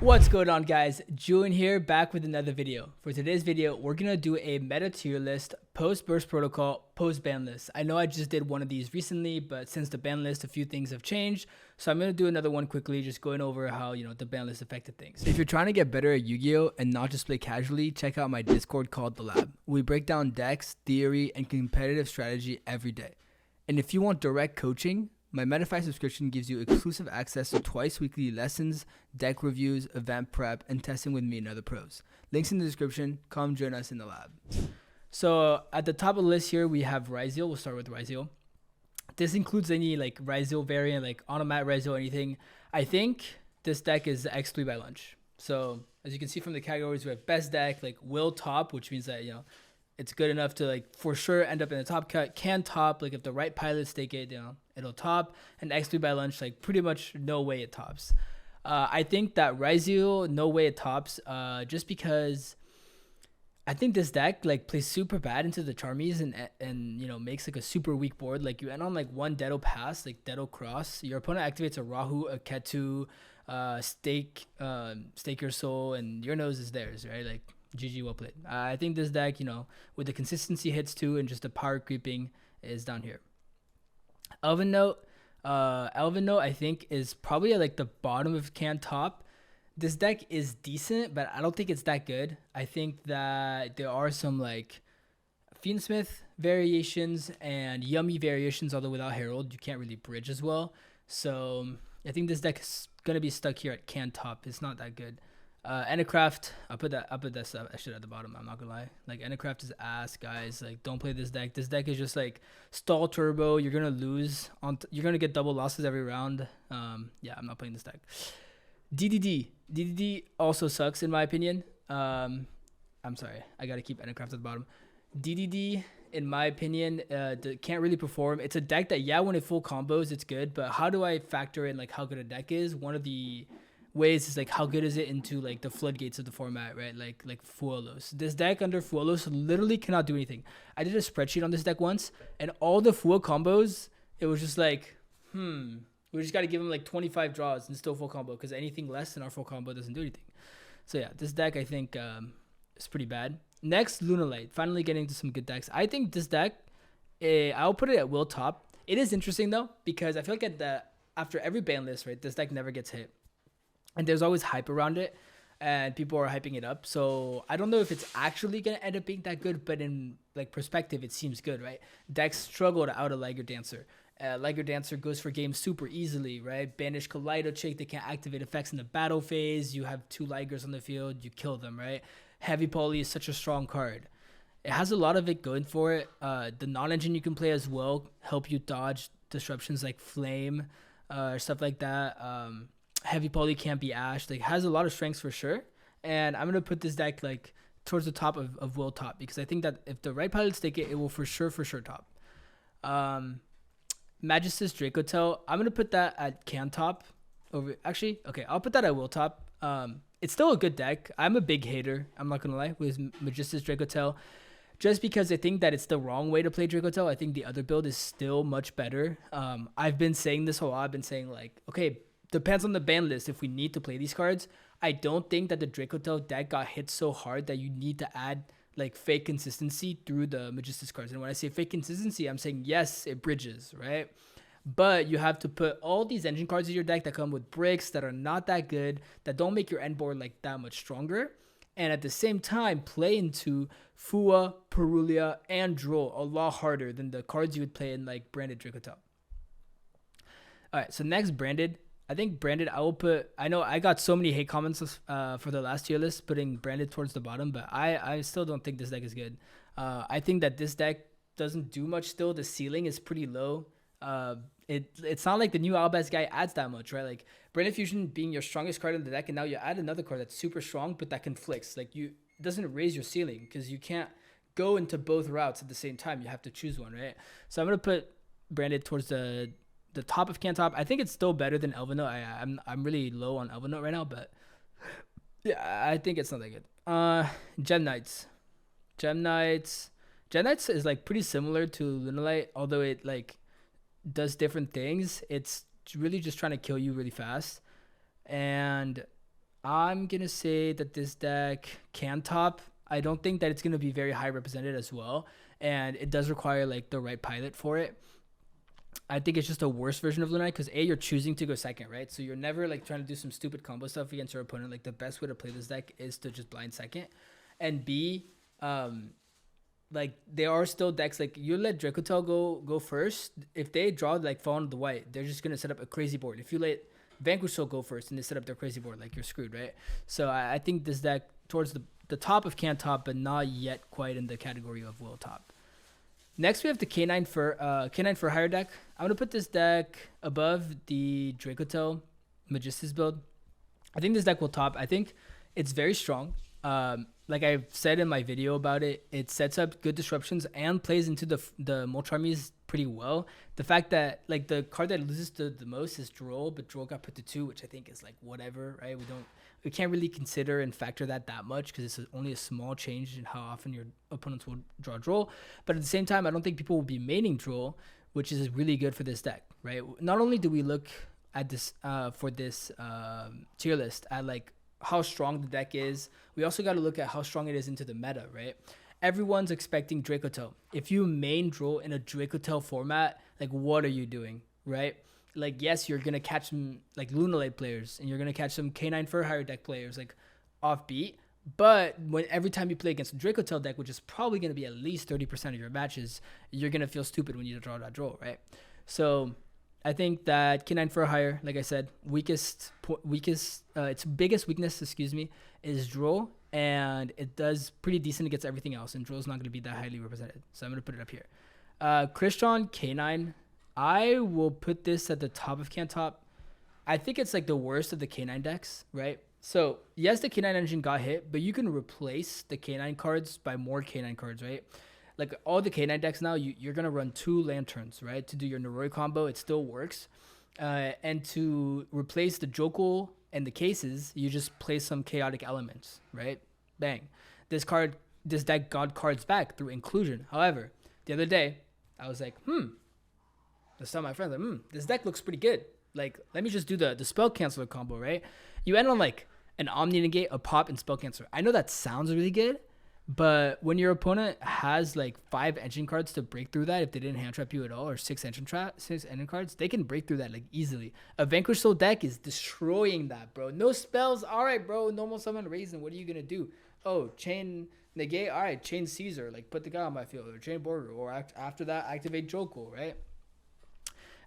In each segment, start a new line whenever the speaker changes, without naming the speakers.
What's going on, guys? Julian here, back with another video. For today's video, we're gonna do a meta tier list, post burst protocol, post ban list. I know I just did one of these recently, but since the ban list, a few things have changed. So I'm gonna do another one quickly, just going over how the ban list affected things. If you're trying to get better at Yu-Gi-Oh and not just play casually, check out my Discord called The Lab. We break down decks, theory, and competitive strategy every day. And if you want direct coaching, my Metafy subscription gives you exclusive access to twice weekly lessons, deck reviews, event prep, and testing with me and other pros. Links in the description. Come join us in the lab. So at the top of the list here, we have Ryzeal. We'll start with Ryzeal. This includes any like Ryzeal variant, like automatic Ryzeal, anything. I think this deck is the X3 by lunch. So as you can see from the categories, we have best deck, like will top, which means that, it's good enough to like for sure end up in the top cut, can top, like if the right pilots take it, it'll top. And X3 by lunch, like pretty much no way it tops. I think that Ryzeal, no way it tops, just because I think this deck like plays super bad into the Charmies and makes like a super weak board. Like you end on like one Dedo pass, like Dedo cross. Your opponent activates a Rahu, a Ketu, stake your soul, and your nose is theirs, right? Like GG, well played. I think this deck, with the consistency hits too and just the power creeping is down here. Elven Note, I think is probably at like the bottom of can top. This deck is decent, but I don't think it's that good. I think that there are some like Fiendsmith variations and Yummy variations, although without Herald, you can't really bridge as well. So I think this deck is gonna be stuck here at can top. It's not that good. Endercraft, I'll put that shit at the bottom. I'm not gonna lie. Like Endercraft is ass, guys. Like don't play this deck. This deck is just like stall turbo. You're gonna lose you're gonna get double losses every round. Yeah, I'm not playing this deck. DDD also sucks in my opinion. I'm sorry, I gotta keep Endercraft at the bottom. DDD, in my opinion, can't really perform. It's a deck that when it full combos, it's good. But how do I factor in like how good a deck is? One of the ways is like how good is it into like the floodgates of the format, right? Like Fuelos. This deck under Fuelos literally cannot do anything. I did a spreadsheet on this deck once, and all the Fuel combos, it was just like, we just got to give him like 25 draws and still full combo, because anything less than our full combo doesn't do anything. So yeah, this deck I think is pretty bad. Next, Lunalight. Finally getting into some good decks. I think this deck, I'll put it at will top. It is interesting though, because I feel like after every ban list, right, this deck never gets hit. And there's always hype around it, and people are hyping it up. So I don't know if it's actually going to end up being that good, but in like perspective, it seems good, right? Decks struggle to out a Liger Dancer. Liger Dancer goes for games super easily, right? Banish Kaleido Chick, they can't activate effects in the battle phase. You have two Ligers on the field, you kill them, right? Heavy Poly is such a strong card. It has a lot of it going for it. The non-engine you can play as well help you dodge disruptions like Flame, stuff like that. Heavy Poly can't be Ash. Like has a lot of strengths for sure. And I'm gonna put this deck like towards the top of will top, because I think that if the right pilots take it, it will for sure top. Magistus Dracotel, I'm gonna put that at can top. I'll put that at will top. It's still a good deck. I'm a big hater, I'm not gonna lie, with Magistus Dracotel, just because I think that it's the wrong way to play Dracotel. I think the other build is still much better. I've been saying this a lot. I've been saying like, okay, depends on the ban list if we need to play these cards. I don't think that the Dracotel deck got hit so hard that you need to add like fake consistency through the Magistus cards. And when I say fake consistency, I'm saying yes, it bridges, right? But you have to put all these engine cards in your deck that come with bricks that are not that good, that don't make your end board like that much stronger. And at the same time, play into Fua, Perulia, and Droll a lot harder than the cards you would play in like branded Dracotel. All right, so next, branded. I think branded, I know I got so many hate comments for the last tier list, putting branded towards the bottom, but I still don't think this deck is good. I think that this deck doesn't do much still. The ceiling is pretty low. It's not like the new Albaz guy adds that much, right? Like Branded Fusion being your strongest card in the deck, and now you add another card that's super strong, but that conflicts. Like it doesn't raise your ceiling, because you can't go into both routes at the same time. You have to choose one, right? So I'm going to put branded towards the top of can top. I think it's still better than Elven Note. I'm really low on Elven Note right now, but yeah, I think it's not that good. Gem Knights is like pretty similar to Lunalight, although it like does different things. It's really just trying to kill you really fast. And I'm gonna say that this deck can top. I don't think that it's gonna be very high represented as well, and it does require like the right pilot for it. I think it's just a worse version of Lunite because you're choosing to go second, right? So you're never like trying to do some stupid combo stuff against your opponent. Like the best way to play this deck is to just blind second, and B, like there are still decks like you let Dracotel go first. If they draw like fall on the white, they're just gonna set up a crazy board. If you let Vanquish Soul go first and they set up their crazy board, like you're screwed, right? So I think this deck towards the top of can top, but not yet quite in the category of will top. Next, we have the K9 for higher deck. I'm gonna put this deck above the Dracotel Magistus build. I think this deck will top. I think it's very strong. Like I said in my video about it, it sets up good disruptions and plays into the Moltres pretty well. The fact that like the card that loses the most is Droll, but Droll got put to 2, which I think is like whatever, right? We can't really consider and factor that much because it's only a small change in how often your opponents will draw Droll. But at the same time, I don't think people will be maining Droll, which is really good for this deck, right? Not only do we look at this for this tier list at like how strong the deck is, we also got to look at how strong it is into the meta, right? Everyone's expecting Dracotel. If you main Droll in a Dracotel format, like what are you doing, right? Like, yes, you're going to catch some like Lunalite players and you're going to catch some K9 for higher deck players like offbeat. But every time you play against a Dracotel deck, which is probably going to be at least 30% of your matches, you're going to feel stupid when you draw that Droll, right? So I think that K9 for higher, like I said, its biggest weakness, is Droll, and it does pretty decent against everything else, and Droll's not going to be that highly represented. So I'm going to put it up here. Christian K9, I will put this at the top of can top. I think it's like the worst of the K9 decks, right? So yes, the K9 engine got hit, but you can replace the K9 cards by more K9 cards, right? Like all the K9 decks now, you're going to run 2 lanterns, right? To do your Noroi combo, it still works. And to replace the Jokul and the cases, you just play some chaotic elements, right? Bang. This deck got cards back through inclusion. However, the other day, I was like, I saw my friends like, this deck looks pretty good. Like, let me just do the spell canceler combo, right? You end on like an Omni Negate, a pop, and spell canceler. I know that sounds really good, but when your opponent has like 5 engine cards to break through that, if they didn't hand trap you at all, or 6 engine cards, they can break through that like easily. A Vanquish Soul deck is destroying that, bro. No spells, all right, bro. Normal summon Raiden. What are you gonna do? Oh, chain Negate, all right. Chain Caesar, like put the guy on my field, or chain Border, or after that activate Jokul, right?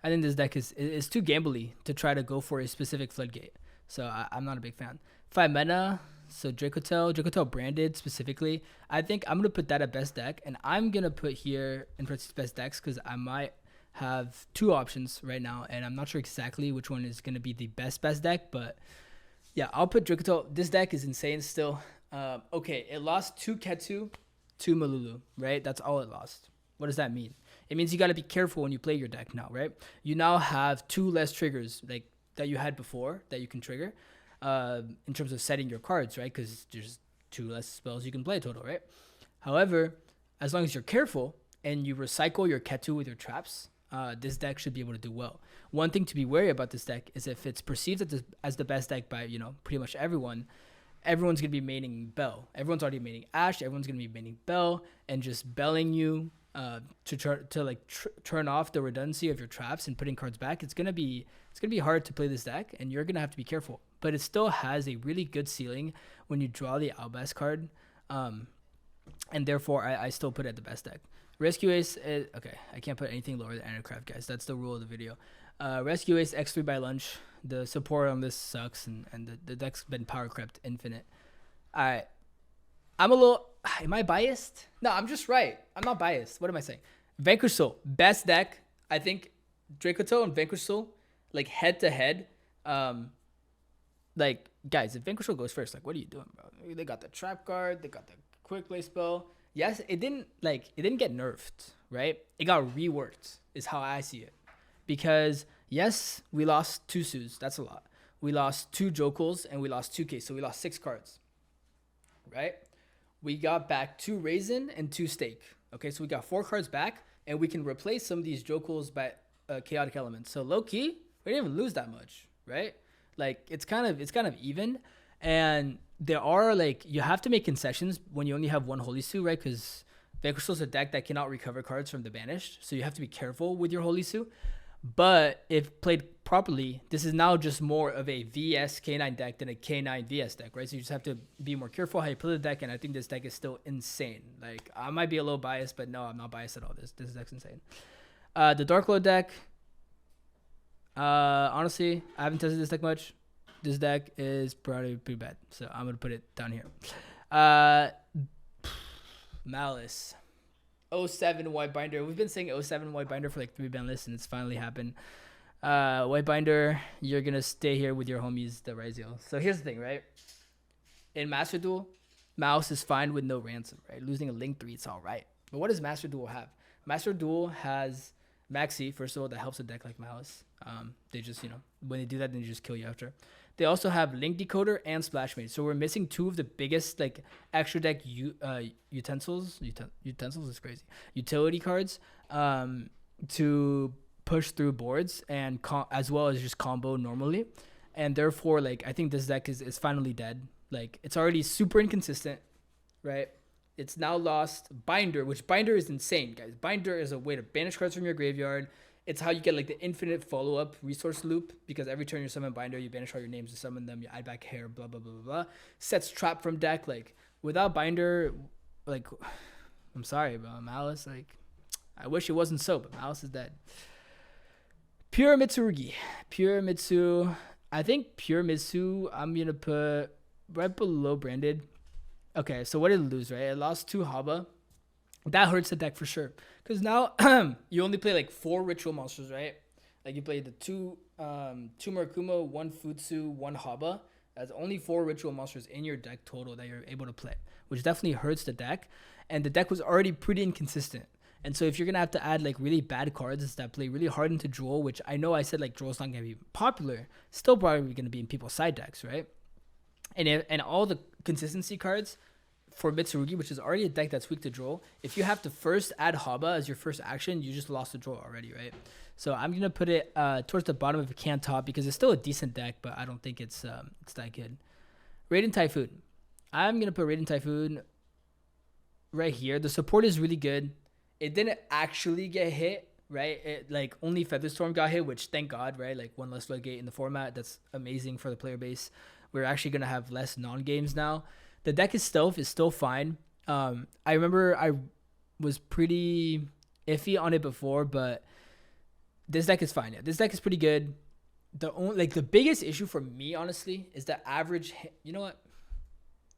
I think this deck is too gambly to try to go for a specific floodgate. So I'm not a big fan. 5 mana, so Dracotel branded specifically. I think I'm going to put that at best deck. And I'm going to put here in parentheses best decks because I might have 2 options right now. And I'm not sure exactly which one is going to be the best deck. But yeah, I'll put Dracotel. This deck is insane still. Okay, it lost 2 Ketsu, 2 Malulu, right? That's all it lost. What does that mean? It means you got to be careful when you play your deck now, right? You now have 2 less triggers like that you had before that you can trigger in terms of setting your cards, right? Because there's 2 less spells you can play total, right? However, as long as you're careful and you recycle your Ketu with your traps, this deck should be able to do well. One thing to be wary about this deck is if it's perceived as the best deck by, pretty much everyone's going to be maining Bell. Everyone's already maining Ashe. Everyone's going to be maining Bell and just belling you to turn off the redundancy of your traps and putting cards back. It's gonna be hard to play this deck, and you're gonna have to be careful. But it still has a really good ceiling when you draw the Albas card, and therefore I still put it at the best deck. Rescue Ace, okay, I can't put anything lower than Anticraft, guys. That's the rule of the video. Rescue Ace X3 by lunch. The support on this sucks, and the deck's been power crept infinite. All right, am I biased? No, I'm just right. I'm not biased. What am I saying? Vanquish Soul, best deck. I think Dracotel and Vanquish Soul, like head to head. Like guys, if Vanquish Soul goes first, like what are you doing, bro? They got the trap card. They got the quick play spell. Yes, it didn't get nerfed, right? It got reworked, is how I see it. Because yes, we lost 2 Sus. That's a lot. We lost 2 Jokuls and we lost 2 Ks. So we lost 6 cards, right? We got back 2 Raisin and 2 Stake. Okay, so we got 4 cards back, and we can replace some of these Jokuls by chaotic elements. So low key, we didn't even lose that much, right? Like it's kind of even. And there are like, you have to make concessions when you only have one Holy Suit, right? Because Vanquish Soul is a deck that cannot recover cards from the banished, so you have to be careful with your Holy Suit. But if played properly, this is now just more of a VS K9 deck than a K9 VS deck, right? So you just have to be more careful how you play the deck, and I think this deck is still insane. Like, I might be a little biased, but no, I'm not biased at all. This deck's insane. The Dark Lord deck, honestly, I haven't tested this deck much. This deck is probably pretty bad, so I'm gonna put it down here. Malice. 07 White Binder. We've been saying 07 White Binder for like 3 ban lists, and it's finally happened. White Binder, you're gonna stay here with your homies, the Raziel. So here's the thing, right? In Master Duel, Mouse is fine with no ransom, right? Losing a Link 3, it's all right. But what does Master Duel have? Master Duel has Maxi, first of all, that helps a deck like Malice. They just, when they do that, then they just kill you after. They also have Link Decoder and Splash Mage. So we're missing 2 of the biggest like extra deck utensils. Utensils is crazy. Utility cards to push through boards and as well as just combo normally. And therefore, like, I think this deck is finally dead. Like, it's already super inconsistent, right? It's now lost Binder, which Binder is insane, guys. Binder is a way to banish cards from your graveyard. It's how you get like the infinite follow-up resource loop, because every turn you summon Binder, you banish all your names, you summon them, you add back hair, blah, blah, blah, blah, blah. Sets trap from deck. Like, without Binder, like, I'm sorry, but Malice, like, I wish it wasn't so, but Malice is dead. Pure Mitsurugi. Pure Mitsu. I think Pure Mitsu, I'm going to put right below Branded. Okay, so what did it lose, right? It lost 2 Haba. That hurts the deck for sure. Because now you only play like 4 ritual monsters, right? Like you play the 2 Murakumo, 1 Futsu, 1 Haba. That's only 4 ritual monsters in your deck total that you're able to play, which definitely hurts the deck. And the deck was already pretty inconsistent. And so if you're going to have to add like really bad cards that play really hard into Droll, which I know I said like Droll's not going to be popular, still probably going to be in people's side decks, right? And all the consistency cards for Mitsurugi, which is already a deck that's weak to Droll, if you have to first add Haba as your first action, you just lost to Droll already, right? So I'm going to put it towards the bottom if it can top, because it's still a decent deck, but I don't think it's that good. Raiden Typhoon. I'm going to put Raiden Typhoon right here. The support is really good. It didn't actually get hit, right? It, like, only Featherstorm got hit, which thank God, right? Like, 1 less floodgate in the format. That's amazing for the player base. We're actually going to have less non-games now. The deck itself is still fine. I remember I was pretty iffy on it before, but this deck is fine. Yeah, this deck is pretty good. The biggest issue for me, honestly, is the average. You know what?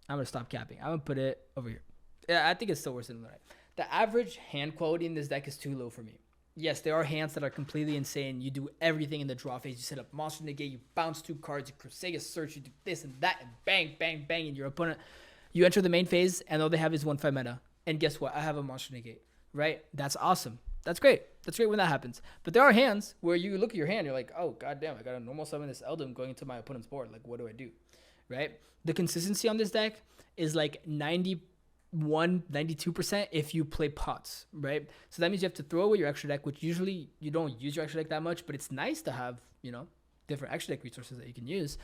I'm gonna stop capping. I'm gonna put it over here. Yeah, I think it's still worse than that. The average hand quality in this deck is too low for me. Yes, there are hands that are completely insane. You do everything in the draw phase. You set up Monster Negate, you bounce 2 cards, you Crusader Search, you do this and that, and bang, bang, bang, and your opponent. You enter the main phase, and all they have is 1/5 meta. And guess what? I have a Monster Negate, right? That's awesome. That's great. That's great when that happens. But there are hands where you look at your hand, you're like, oh, goddamn, I got a normal summon this Eldum going into my opponent's board. Like, what do I do, right? The consistency on this deck is like 92% if you play pots, right? So that means you have to throw away your extra deck, which usually you don't use your extra deck that much, but it's nice to have, different extra deck resources that you can use.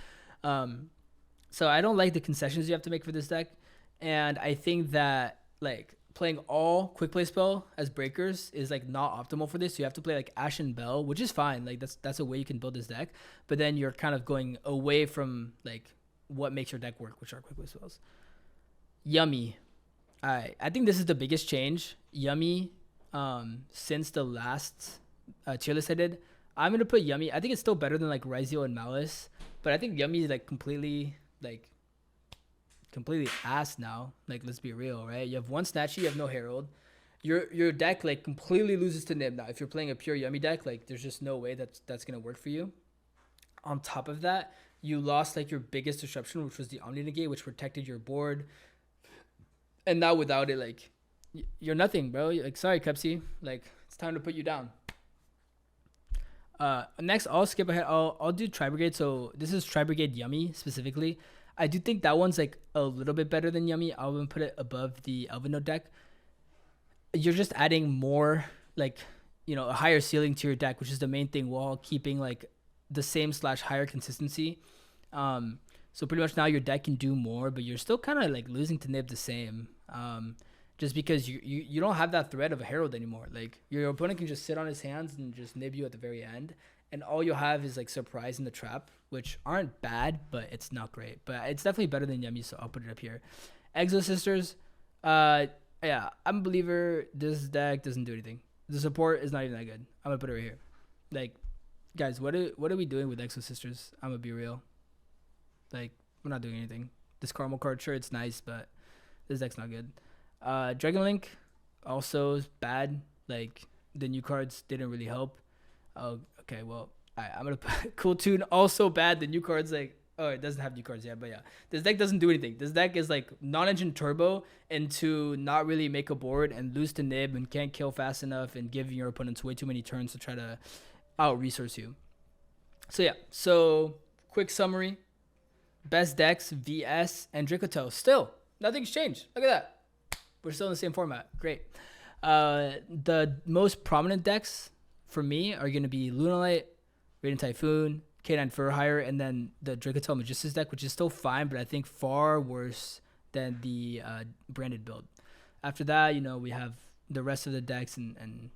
So I don't like the concessions you have to make for this deck. And I think that like playing all quick play spell as breakers is like not optimal for this. So you have to play like Ashen Bell, which is fine. Like that's a way you can build this deck, but then you're kind of going away from like what makes your deck work, which are quick play spells. Yummy. All right, I think this is the biggest change, Yummy, since the last tier list I did. I'm gonna put Yummy. I think it's still better than like Raziel and Malice, but I think Yummy is like completely ass now. Like, let's be real, right? You have 1 Snatchy, you have no Herald. Your deck like completely loses to Nib now. If you're playing a pure Yummy deck, like there's just no way that's gonna work for you. On top of that, you lost like your biggest disruption, which was the Omni Negate, which protected your board. And now without it, like, you're nothing, bro. Like, sorry, Cupsy. Like, it's time to put you down. Next, I'll skip ahead. I'll do Tri-Brigade. So this is Tri-Brigade Yummy specifically. I do think that one's like a little bit better than Yummy. I'll put it above the Elvino deck. You're just adding more, like, a higher ceiling to your deck, which is the main thing, while keeping like the same / higher consistency. So pretty much now your deck can do more, but you're still kind of like losing to Nib the same. Just because you don't have that threat of a Herald anymore. Like your opponent can just sit on his hands and just nib you at the very end, and all you'll have is like surprise in the trap, which aren't bad, but it's not great. But it's definitely better than Yummy, so I'll put it up here. Exo Sisters, yeah, I'm a believer. This deck doesn't do anything. The support is not even that good. I'm gonna put it right here. Like, guys, what are we doing with Exo Sisters? I'm gonna be real. Like, we're not doing anything. This caramel card, sure, it's nice, but this deck's not good. Dragon Link also is bad. Like, the new cards didn't really help. Oh, okay, well, I'm gonna put Cool Tune also bad. The new cards, like, oh, it doesn't have new cards yet, but yeah, this deck doesn't do anything. This deck is like non-engine turbo into not really make a board and lose to Nib and can't kill fast enough and give your opponents way too many turns to try to out resource you. So yeah, so quick summary: best decks, VS and Drikoto. Still, nothing's changed. Look at that. We're still in the same format. Great. The most prominent decks for me are going to be Lunalight, Raiden Typhoon, K9 Fur Hire, and then the Drikoto Magistus deck, which is still fine, but I think far worse than the branded build. After that, you know, we have the rest of the decks, and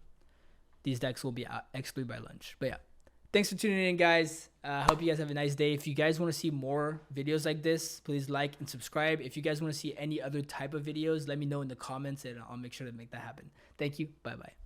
these decks will be excluded by lunch. But yeah, thanks for tuning in, guys. I hope you guys have a nice day. If you guys want to see more videos like this, please like and subscribe. If you guys want to see any other type of videos, let me know in the comments, and I'll make sure to make that happen. Thank you. Bye-bye.